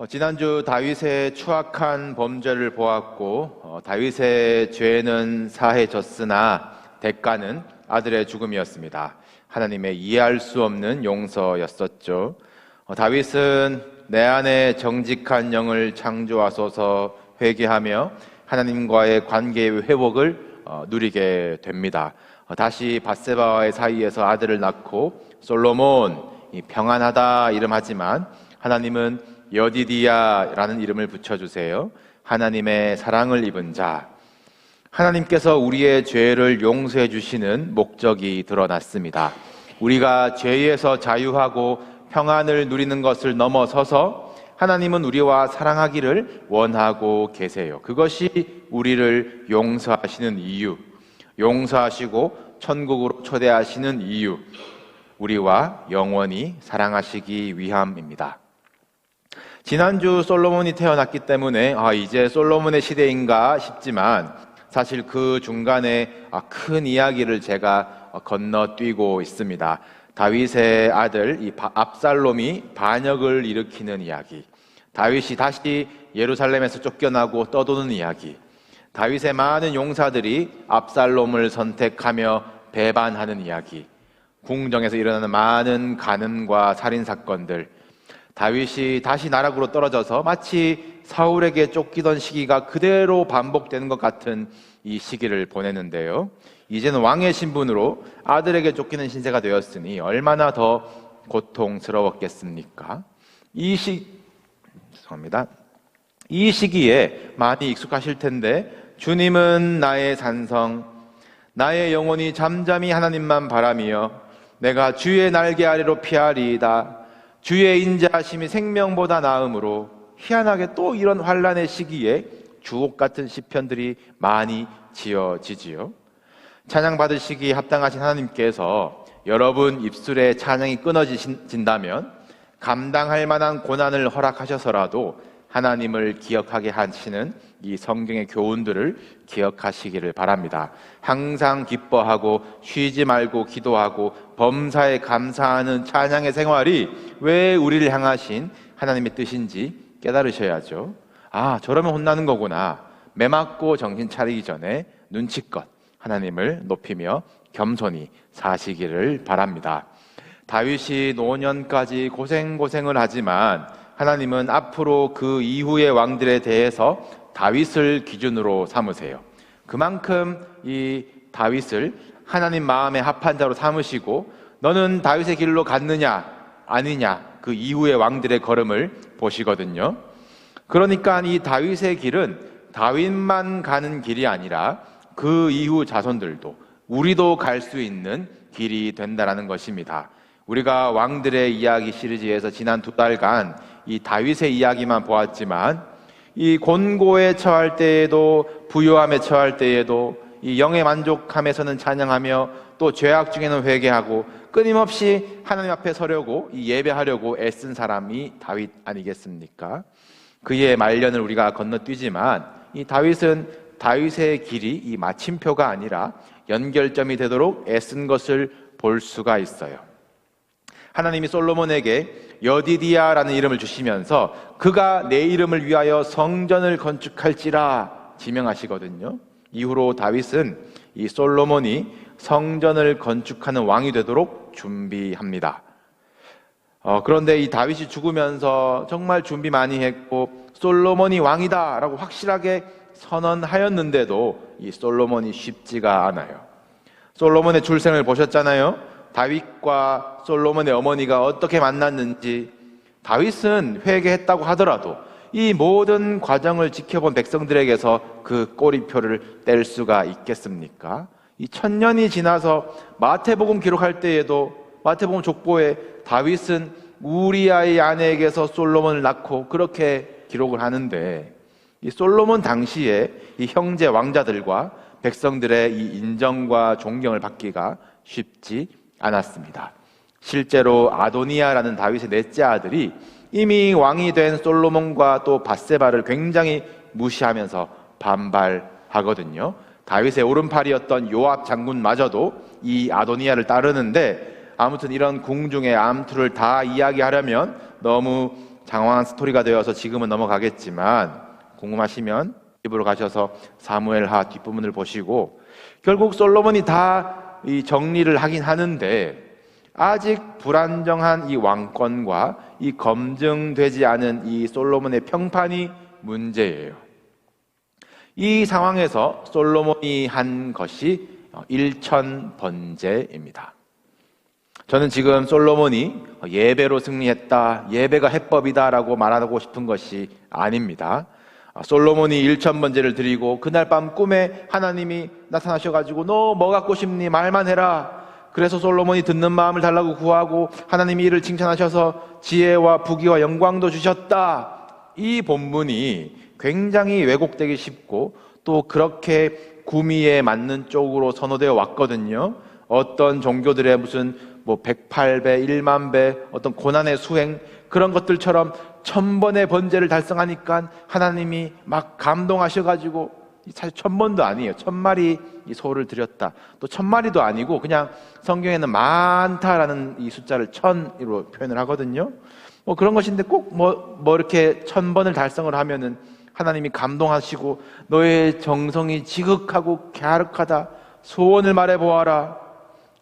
지난주 다윗의 추악한 범죄를 보았고 다윗의 죄는 사해졌으나 대가는 아들의 죽음이었습니다. 하나님의 이해할 수 없는 용서였었죠. 다윗은 내 안에 정직한 영을 창조하소서 회개하며 하나님과의 관계의 회복을 누리게 됩니다. 다시 밧세바와의 사이에서 아들을 낳고 솔로몬, 평안하다 이름하지만 하나님은 여디디야라는 이름을 붙여주세요. 하나님의 사랑을 입은 자. 하나님께서 우리의 죄를 용서해 주시는 목적이 드러났습니다. 우리가 죄에서 자유하고 평안을 누리는 것을 넘어서서 하나님은 우리와 사랑하기를 원하고 계세요. 그것이 우리를 용서하시는 이유, 용서하시고 천국으로 초대하시는 이유, 우리와 영원히 사랑하시기 위함입니다. 지난주 솔로몬이 태어났기 때문에 이제 솔로몬의 시대인가 싶지만 사실 그 중간에 큰 이야기를 제가 건너뛰고 있습니다. 다윗의 아들 압살롬이 반역을 일으키는 이야기, 다윗이 다시 예루살렘에서 쫓겨나고 떠도는 이야기, 다윗의 많은 용사들이 압살롬을 선택하며 배반하는 이야기, 궁정에서 일어나는 많은 간음과 살인사건들, 다윗이 다시 나락으로 떨어져서 마치 사울에게 쫓기던 시기가 그대로 반복되는 것 같은 이 시기를 보내는데요. 이제는 왕의 신분으로 아들에게 쫓기는 신세가 되었으니 얼마나 더 고통스러웠겠습니까? 이 시기에 많이 익숙하실 텐데, 주님은 나의 산성, 나의 영혼이 잠잠히 하나님만 바라며 내가 주의 날개 아래로 피하리이다. 주의 인자하심이 생명보다 나음으로. 희한하게 또 이런 환난의 시기에 주옥 같은 시편들이 많이 지어지지요. 찬양 받으시기에 합당하신 하나님께서 여러분 입술에 찬양이 끊어진다면 감당할 만한 고난을 허락하셔서라도 하나님을 기억하게 하시는 이 성경의 교훈들을 기억하시기를 바랍니다. 항상 기뻐하고 쉬지 말고 기도하고 범사에 감사하는 찬양의 생활이 왜 우리를 향하신 하나님의 뜻인지 깨달으셔야죠. 저러면 혼나는 거구나. 매 맞고 정신 차리기 전에 눈치껏 하나님을 높이며 겸손히 사시기를 바랍니다. 다윗이 노년까지 고생을 하지만 하나님은 앞으로 그 이후의 왕들에 대해서 다윗을 기준으로 삼으세요. 그만큼 이 다윗을 하나님 마음에 합한 자로 삼으시고, 너는 다윗의 길로 갔느냐 아니냐, 그 이후의 왕들의 걸음을 보시거든요. 그러니까 이 다윗의 길은 다윗만 가는 길이 아니라 그 이후 자손들도, 우리도 갈 수 있는 길이 된다는 것입니다. 우리가 왕들의 이야기 시리즈에서 지난 2달간 이 다윗의 이야기만 보았지만, 이 곤고에 처할 때에도, 부요함에 처할 때에도 이 영의 만족함에서는 찬양하며 또 죄악 중에는 회개하고 끊임없이 하나님 앞에 서려고 예배하려고 애쓴 사람이 다윗 아니겠습니까? 그의 말년을 우리가 건너뛰지만 이 다윗은 다윗의 길이 이 마침표가 아니라 연결점이 되도록 애쓴 것을 볼 수가 있어요. 하나님이 솔로몬에게 여디디야라는 이름을 주시면서 그가 내 이름을 위하여 성전을 건축할지라 지명하시거든요. 이후로 다윗은 이 솔로몬이 성전을 건축하는 왕이 되도록 준비합니다. 그런데 이 다윗이 죽으면서 정말 준비 많이 했고 솔로몬이 왕이다 라고 확실하게 선언하였는데도 이 솔로몬이 쉽지가 않아요. 솔로몬의 출생을 보셨잖아요. 다윗과 솔로몬의 어머니가 어떻게 만났는지. 다윗은 회개했다고 하더라도 이 모든 과정을 지켜본 백성들에게서 그 꼬리표를 뗄 수가 있겠습니까? 이 1000년이 지나서 마태복음 기록할 때에도 마태복음 족보에 다윗은 우리아의 아내에게서 솔로몬을 낳고 그렇게 기록을 하는데, 이 솔로몬 당시에 이 형제 왕자들과 백성들의 이 인정과 존경을 받기가 쉽지 않았습니다. 실제로 아도니아라는 다윗의 넷째 아들이 이미 왕이 된 솔로몬과 또 밧세바를 굉장히 무시하면서 반발하거든요. 다윗의 오른팔이었던 요압 장군마저도 이 아도니아를 따르는데, 아무튼 이런 궁중의 암투를 다 이야기하려면 너무 장황한 스토리가 되어서 지금은 넘어가겠지만 궁금하시면 집으로 가셔서 사무엘하 뒷부분을 보시고 결국 솔로몬이 다 이 정리를 하긴 하는데 아직 불안정한 이 왕권과 이 검증되지 않은 이 솔로몬의 평판이 문제예요. 이 상황에서 솔로몬이 한 것이 일천번제입니다. 저는 지금 솔로몬이 예배로 승리했다, 예배가 해법이다라고 말하고 싶은 것이 아닙니다. 솔로몬이 일천번제를 드리고 그날 밤 꿈에 하나님이 나타나셔가지고 너 뭐 갖고 싶니? 말만 해라. 그래서 솔로몬이 듣는 마음을 달라고 구하고 하나님이 이를 칭찬하셔서 지혜와 부귀와 영광도 주셨다. 이 본문이 굉장히 왜곡되기 쉽고 또 그렇게 구미에 맞는 쪽으로 선호되어 왔거든요. 어떤 종교들의 무슨 108배, 1만배 어떤 고난의 수행 그런 것들처럼 1000번의 번제를 달성하니까 하나님이 막 감동하셔가지고 사실 1000번도 아니에요. 1000마리 이 소를 드렸다. 또 1000마리도 아니고 그냥 성경에는 많다라는 이 숫자를 1000으로 표현을 하거든요. 그런 것인데 꼭 이렇게 1000번을 달성을 하면은 하나님이 감동하시고 너의 정성이 지극하고 갸륵하다. 소원을 말해보아라.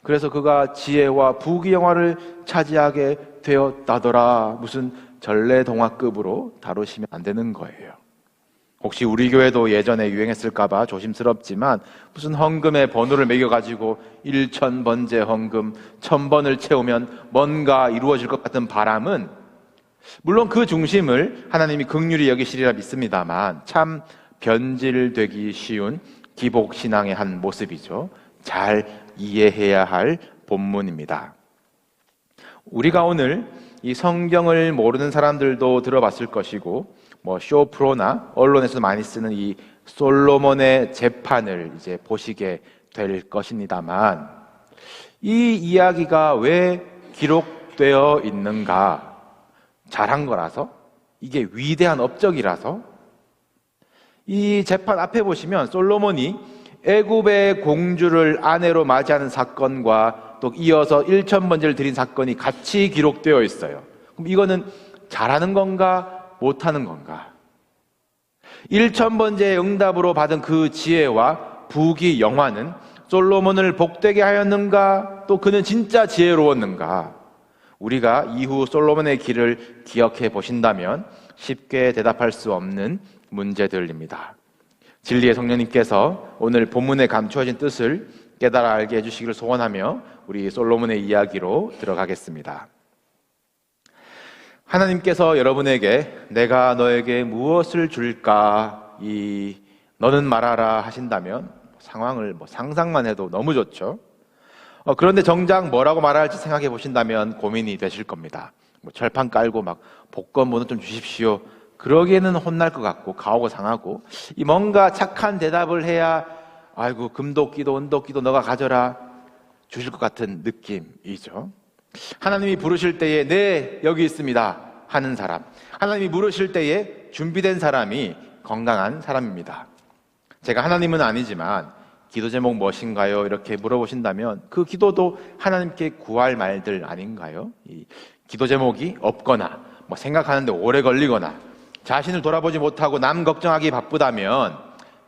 그래서 그가 지혜와 부귀영화를 차지하게 되었다더라. 무슨 전래동화급으로 다루시면 안 되는 거예요. 혹시 우리 교회도 예전에 유행했을까봐 조심스럽지만 무슨 헌금의 번호를 매겨가지고 1000번제 헌금 1000번을 채우면 뭔가 이루어질 것 같은 바람은 물론 그 중심을 하나님이 긍휼히 여기시리라 믿습니다만 참 변질되기 쉬운 기복신앙의 한 모습이죠. 잘 이해해야 할 본문입니다. 우리가 오늘 이 성경을 모르는 사람들도 들어봤을 것이고 쇼프로나 언론에서 많이 쓰는 이 솔로몬의 재판을 이제 보시게 될 것입니다만 이 이야기가 왜 기록되어 있는가? 잘한 거라서? 이게 위대한 업적이라서? 이 재판 앞에 보시면 솔로몬이 애굽의 공주를 아내로 맞이하는 사건과 또 이어서 1000번제를 드린 사건이 같이 기록되어 있어요. 그럼 이거는 잘하는 건가? 못하는 건가? 1000번제의 응답으로 받은 그 지혜와 부귀 영화는 솔로몬을 복되게 하였는가? 또 그는 진짜 지혜로웠는가? 우리가 이후 솔로몬의 길을 기억해 보신다면 쉽게 대답할 수 없는 문제들입니다. 진리의 성령님께서 오늘 본문에 감추어진 뜻을 깨달아 알게 해주시기를 소원하며 우리 솔로몬의 이야기로 들어가겠습니다. 하나님께서 여러분에게 내가 너에게 무엇을 줄까? 너는 말하라 하신다면 상황을 상상만 해도 너무 좋죠. 그런데 정작 뭐라고 말할지 생각해 보신다면 고민이 되실 겁니다. 철판 깔고 복권번호 좀 주십시오. 그러기에는 혼날 것 같고 가오가 상하고 뭔가 착한 대답을 해야 아이고 금도끼도 은도끼도 너가 가져라 주실 것 같은 느낌이죠. 하나님이 부르실 때에 네 여기 있습니다 하는 사람, 하나님이 부르실 때에 준비된 사람이 건강한 사람입니다. 제가 하나님은 아니지만 기도 제목 무엇인가요? 이렇게 물어보신다면 그 기도도 하나님께 구할 말들 아닌가요? 이 기도 제목이 없거나 생각하는데 오래 걸리거나 자신을 돌아보지 못하고 남 걱정하기 바쁘다면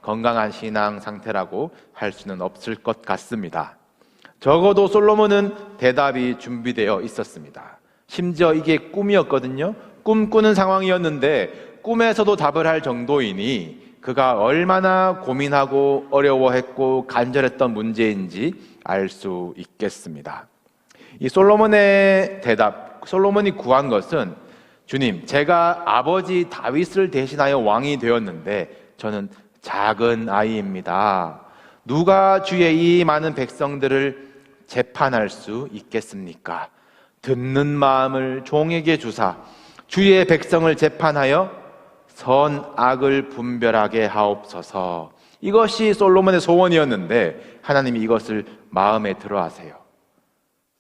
건강한 신앙 상태라고 할 수는 없을 것 같습니다. 적어도 솔로몬은 대답이 준비되어 있었습니다. 심지어 이게 꿈이었거든요. 꿈꾸는 상황이었는데 꿈에서도 답을 할 정도이니 그가 얼마나 고민하고 어려워했고 간절했던 문제인지 알 수 있겠습니다. 이 솔로몬의 대답, 솔로몬이 구한 것은 주님, 제가 아버지 다윗을 대신하여 왕이 되었는데 저는 작은 아이입니다. 누가 주의 이 많은 백성들을 재판할 수 있겠습니까? 듣는 마음을 종에게 주사 주의 백성을 재판하여 선악을 분별하게 하옵소서. 이것이 솔로몬의 소원이었는데 하나님이 이것을 마음에 들어 하세요.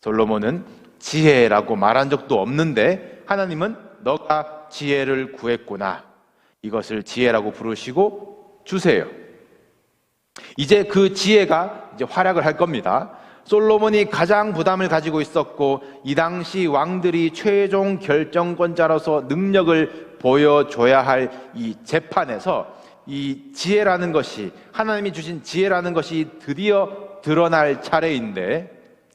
솔로몬은 지혜라고 말한 적도 없는데 하나님은 너가 지혜를 구했구나. 이것을 지혜라고 부르시고 주세요. 이제 그 지혜가 활약을 할 겁니다. 솔로몬이 가장 부담을 가지고 있었고 이 당시 왕들이 최종 결정권자로서 능력을 보여줘야 할 이 재판에서 이 지혜라는 것이, 하나님이 주신 지혜라는 것이 드디어 드러날 차례인데,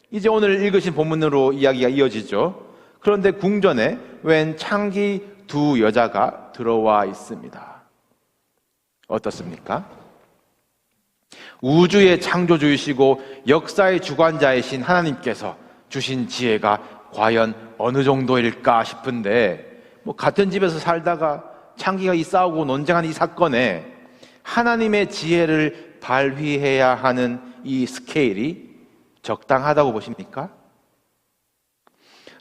이제 오늘 읽으신 본문으로 이야기가 이어지죠. 그런데 궁전에 웬 창기 두 여자가 들어와 있습니다. 어떻습니까? 우주의 창조주이시고 역사의 주관자이신 하나님께서 주신 지혜가 과연 어느 정도일까 싶은데, 같은 집에서 살다가 창기가 싸우고 논쟁하는 이 사건에 하나님의 지혜를 발휘해야 하는 이 스케일이 적당하다고 보십니까?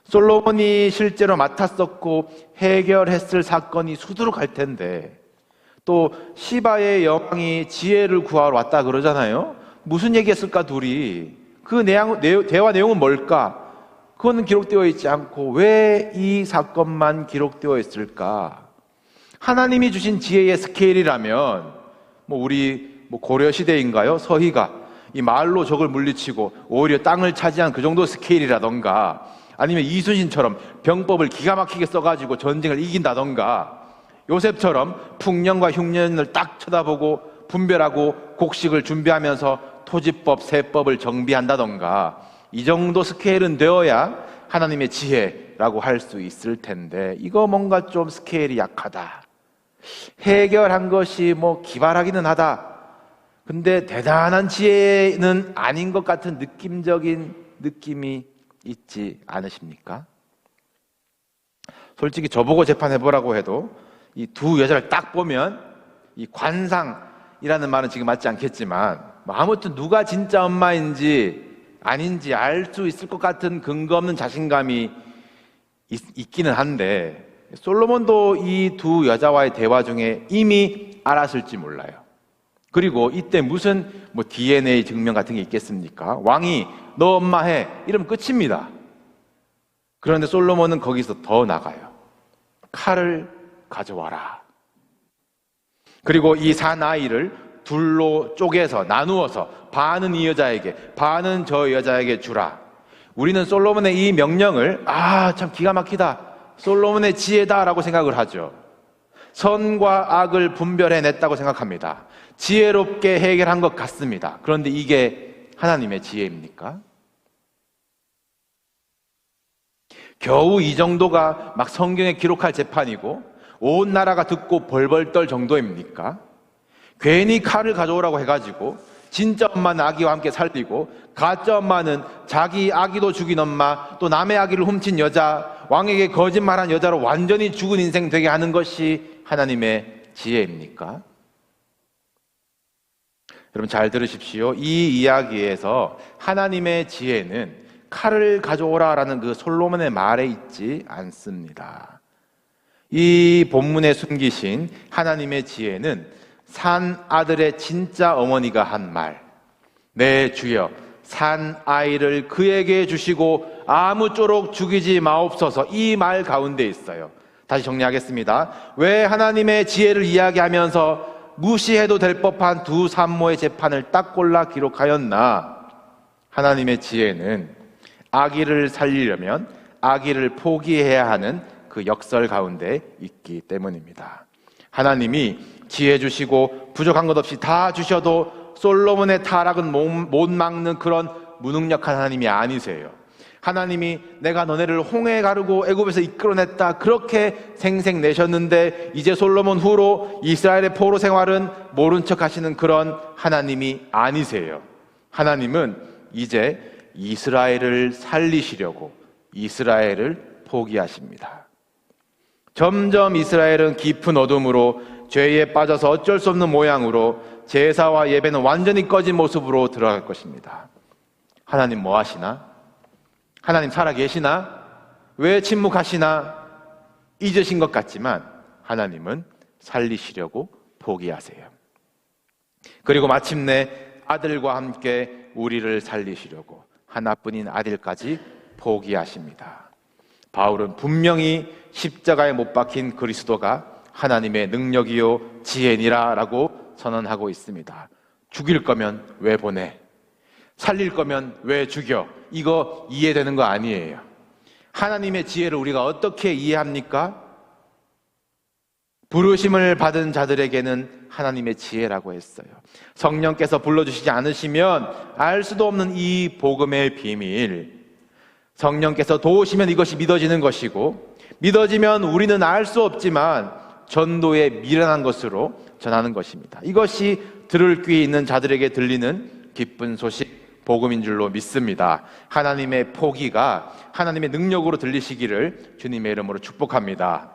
솔로몬이 실제로 맡았었고 해결했을 사건이 수두룩할 텐데, 또 시바의 여왕이 지혜를 구하러 왔다 그러잖아요. 무슨 얘기했을까 둘이? 그 대화 내용은 뭘까? 그거는 기록되어 있지 않고 왜 이 사건만 기록되어 있을까? 하나님이 주신 지혜의 스케일이라면 우리 고려 시대인가요? 서희가 이 말로 적을 물리치고 오히려 땅을 차지한 그 정도 스케일이라던가, 아니면 이순신처럼 병법을 기가 막히게 써가지고 전쟁을 이긴다던가, 요셉처럼 풍년과 흉년을 딱 쳐다보고 분별하고 곡식을 준비하면서 토지법, 세법을 정비한다던가, 이 정도 스케일은 되어야 하나님의 지혜라고 할 수 있을 텐데, 이거 뭔가 좀 스케일이 약하다. 해결한 것이 기발하기는 하다. 근데 대단한 지혜는 아닌 것 같은 느낌적인 느낌이 있지 않으십니까? 솔직히 저보고 재판해보라고 해도 이 두 여자를 딱 보면, 이 관상이라는 말은 지금 맞지 않겠지만 아무튼 누가 진짜 엄마인지 아닌지 알 수 있을 것 같은 근거 없는 자신감이 있기는 한데, 솔로몬도 이 두 여자와의 대화 중에 이미 알았을지 몰라요. 그리고 이때 무슨 DNA 증명 같은 게 있겠습니까? 왕이 너 엄마 해 이러면 끝입니다. 그런데 솔로몬은 거기서 더 나가요. 칼을 가져와라. 그리고 이 사나이를 둘로 쪼개서 나누어서 반은 이 여자에게, 반은 저 여자에게 주라. 우리는 솔로몬의 이 명령을 참 기가 막히다, 솔로몬의 지혜다라고 생각을 하죠. 선과 악을 분별해냈다고 생각합니다. 지혜롭게 해결한 것 같습니다. 그런데 이게 하나님의 지혜입니까? 겨우 이 정도가 막 성경에 기록할 재판이고 온 나라가 듣고 벌벌 떨 정도입니까? 괜히 칼을 가져오라고 해가지고 진짜 엄마는 아기와 함께 살리고 가짜 엄마는 자기 아기도 죽인 엄마, 또 남의 아기를 훔친 여자, 왕에게 거짓말한 여자로 완전히 죽은 인생 되게 하는 것이 하나님의 지혜입니까? 여러분 잘 들으십시오. 이 이야기에서 하나님의 지혜는 칼을 가져오라라는 그 솔로몬의 말에 있지 않습니다. 이 본문에 숨기신 하나님의 지혜는 산 아들의 진짜 어머니가 한 말, 내 주여 산 아이를 그에게 주시고 아무쪼록 죽이지 마옵소서, 이 말 가운데 있어요. 다시 정리하겠습니다. 왜 하나님의 지혜를 이야기하면서 무시해도 될 법한 두 산모의 재판을 딱 골라 기록하였나? 하나님의 지혜는 아기를 살리려면 아기를 포기해야 하는 그 역설 가운데 있기 때문입니다. 하나님이 지혜 주시고 부족한 것 없이 다 주셔도 솔로몬의 타락은 못 막는 그런 무능력한 하나님이 아니세요. 하나님이 내가 너네를 홍해 가르고 애굽에서 이끌어냈다 그렇게 생색내셨는데, 이제 솔로몬 후로 이스라엘의 포로 생활은 모른 척 하시는 그런 하나님이 아니세요. 하나님은 이제 이스라엘을 살리시려고 이스라엘을 포기하십니다. 점점 이스라엘은 깊은 어둠으로 죄에 빠져서 어쩔 수 없는 모양으로 제사와 예배는 완전히 꺼진 모습으로 들어갈 것입니다. 하나님 뭐 하시나? 하나님 살아계시나? 왜 침묵하시나? 잊으신 것 같지만 하나님은 살리시려고 포기하세요. 그리고 마침내 아들과 함께 우리를 살리시려고 하나뿐인 아들까지 포기하십니다. 바울은 분명히 십자가에 못 박힌 그리스도가 하나님의 능력이요 지혜니라 라고 선언하고 있습니다. 죽일 거면 왜 보내? 살릴 거면 왜 죽여? 이거 이해되는 거 아니에요. 하나님의 지혜를 우리가 어떻게 이해합니까? 부르심을 받은 자들에게는 하나님의 지혜라고 했어요. 성령께서 불러주시지 않으시면 알 수도 없는 이 복음의 비밀, 성령께서 도우시면 이것이 믿어지는 것이고, 믿어지면 우리는 알 수 없지만 전도에 미련한 것으로 전하는 것입니다. 이것이 들을 귀 있는 자들에게 들리는 기쁜 소식, 복음인 줄로 믿습니다. 하나님의 포기가 하나님의 능력으로 들리시기를 주님의 이름으로 축복합니다.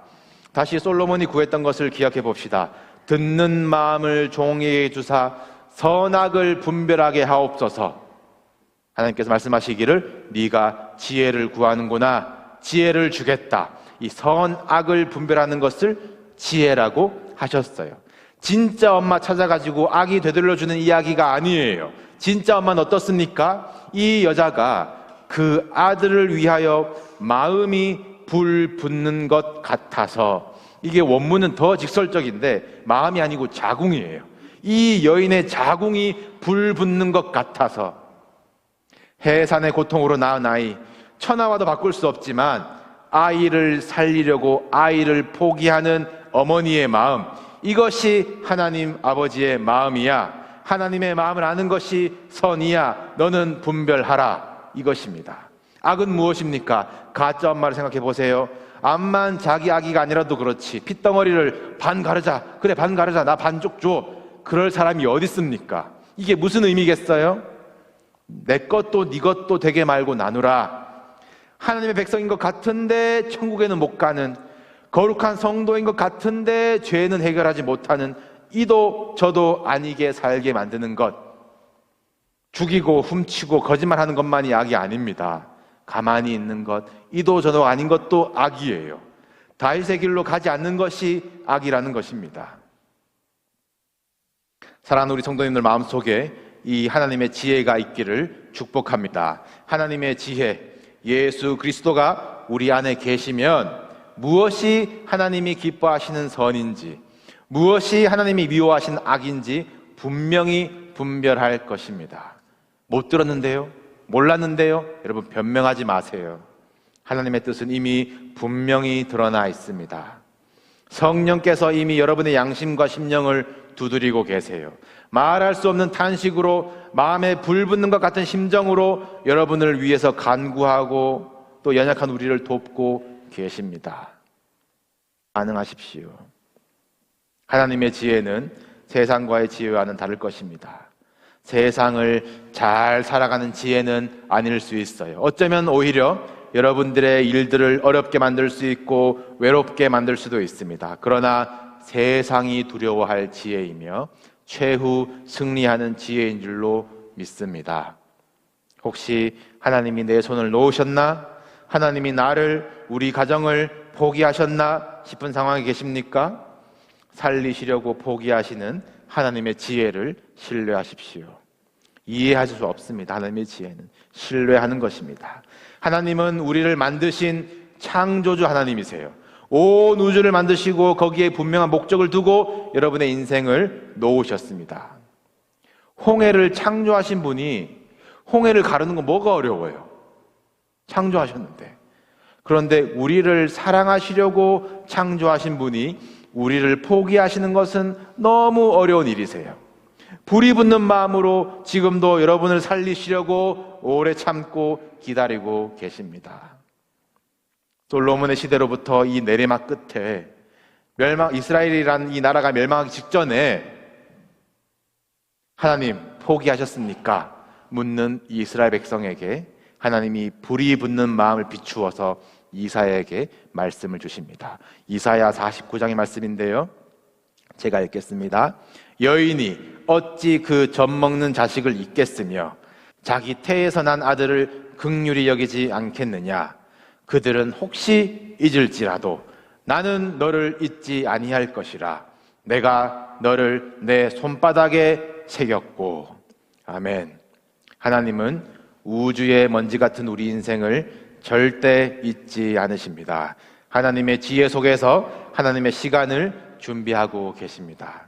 다시 솔로몬이 구했던 것을 기억해 봅시다. 듣는 마음을 종에게 주사 선악을 분별하게 하옵소서. 하나님께서 말씀하시기를 네가 지혜를 구하는구나, 지혜를 주겠다. 이 선악을 분별하는 것을 지혜라고 하셨어요. 진짜 엄마 찾아가지고 아기 되돌려주는 이야기가 아니에요. 진짜 엄마는 어떻습니까? 이 여자가 그 아들을 위하여 마음이 불붙는 것 같아서, 이게 원문은 더 직설적인데 마음이 아니고 자궁이에요. 이 여인의 자궁이 불붙는 것 같아서, 해산의 고통으로 낳은 아이, 천하와도 바꿀 수 없지만 아이를 살리려고 아이를 포기하는 어머니의 마음, 이것이 하나님 아버지의 마음이야. 하나님의 마음을 아는 것이 선이야. 너는 분별하라. 이것입니다. 악은 무엇입니까? 가짜 엄마를 생각해 보세요. 암만 자기 아기가 아니라도 그렇지, 핏덩어리를 반 가르자, 그래 반 가르자, 나 반쪽 줘, 그럴 사람이 어디 있습니까? 이게 무슨 의미겠어요? 내 것도 네 것도 되게 말고 나누라. 하나님의 백성인 것 같은데 천국에는 못 가는, 거룩한 성도인 것 같은데 죄는 해결하지 못하는, 이도 저도 아니게 살게 만드는 것, 죽이고 훔치고 거짓말하는 것만이 악이 아닙니다. 가만히 있는 것, 이도 저도 아닌 것도 악이에요. 다윗의 길로 가지 않는 것이 악이라는 것입니다. 사랑하는 우리 성도님들 마음속에 이 하나님의 지혜가 있기를 축복합니다. 하나님의 지혜, 예수 그리스도가 우리 안에 계시면 무엇이 하나님이 기뻐하시는 선인지, 무엇이 하나님이 미워하시는 악인지 분명히 분별할 것입니다. 못 들었는데요? 몰랐는데요? 여러분 변명하지 마세요. 하나님의 뜻은 이미 분명히 드러나 있습니다. 성령께서 이미 여러분의 양심과 심령을 두드리고 계세요. 말할 수 없는 탄식으로, 마음에 불붙는 것 같은 심정으로 여러분을 위해서 간구하고 또 연약한 우리를 돕고 계십니다. 반응하십시오. 하나님의 지혜는 세상과의 지혜와는 다를 것입니다. 세상을 잘 살아가는 지혜는 아닐 수 있어요. 어쩌면 오히려 여러분들의 일들을 어렵게 만들 수 있고 외롭게 만들 수도 있습니다. 그러나 세상이 두려워할 지혜이며 최후 승리하는 지혜인 줄로 믿습니다. 혹시 하나님이 내 손을 놓으셨나? 하나님이 나를, 우리 가정을 포기하셨나 싶은 상황에 계십니까? 살리시려고 포기하시는 하나님의 지혜를 신뢰하십시오. 이해하실 수 없습니다. 하나님의 지혜는 신뢰하는 것입니다. 하나님은 우리를 만드신 창조주 하나님이세요. 온 우주를 만드시고 거기에 분명한 목적을 두고 여러분의 인생을 놓으셨습니다. 홍해를 창조하신 분이 홍해를 가르는 건 뭐가 어려워요? 창조하셨는데. 그런데 우리를 사랑하시려고 창조하신 분이 우리를 포기하시는 것은 너무 어려운 일이세요. 불이 붙는 마음으로 지금도 여러분을 살리시려고 오래 참고 기다리고 계십니다. 솔로몬의 시대로부터 이 내리막 끝에 이스라엘이라는 이 나라가 멸망하기 직전에 하나님 포기하셨습니까? 묻는 이스라엘 백성에게 하나님이 불이 붙는 마음을 비추어서 이사야에게 말씀을 주십니다. 이사야 49장의 말씀인데요, 제가 읽겠습니다. 여인이 어찌 그 젖먹는 자식을 잊겠으며 자기 태에서 난 아들을 긍휼히 여기지 않겠느냐. 그들은 혹시 잊을지라도 나는 너를 잊지 아니할 것이라. 내가 너를 내 손바닥에 새겼고. 아멘. 하나님은 우주의 먼지 같은 우리 인생을 절대 잊지 않으십니다. 하나님의 지혜 속에서 하나님의 시간을 준비하고 계십니다.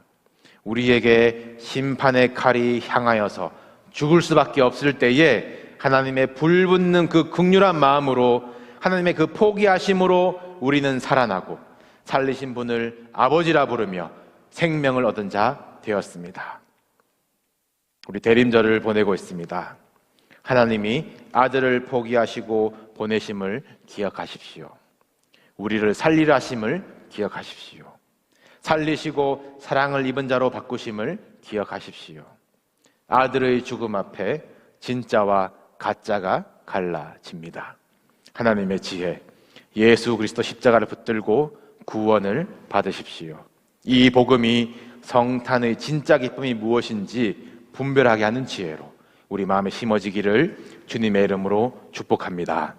우리에게 심판의 칼이 향하여서 죽을 수밖에 없을 때에 하나님의 불붙는 그 극률한 마음으로, 하나님의 그 포기하심으로 우리는 살아나고 살리신 분을 아버지라 부르며 생명을 얻은 자 되었습니다. 우리 대림절을 보내고 있습니다. 하나님이 아들을 포기하시고 보내심을 기억하십시오. 우리를 살리라 하심을 기억하십시오. 살리시고 사랑을 입은 자로 바꾸심을 기억하십시오. 아들의 죽음 앞에 진짜와 가짜가 갈라집니다. 하나님의 지혜, 예수 그리스도 십자가를 붙들고 구원을 받으십시오. 이 복음이 성탄의 진짜 기쁨이 무엇인지 분별하게 하는 지혜로 우리 마음에 심어지기를 주님의 이름으로 축복합니다.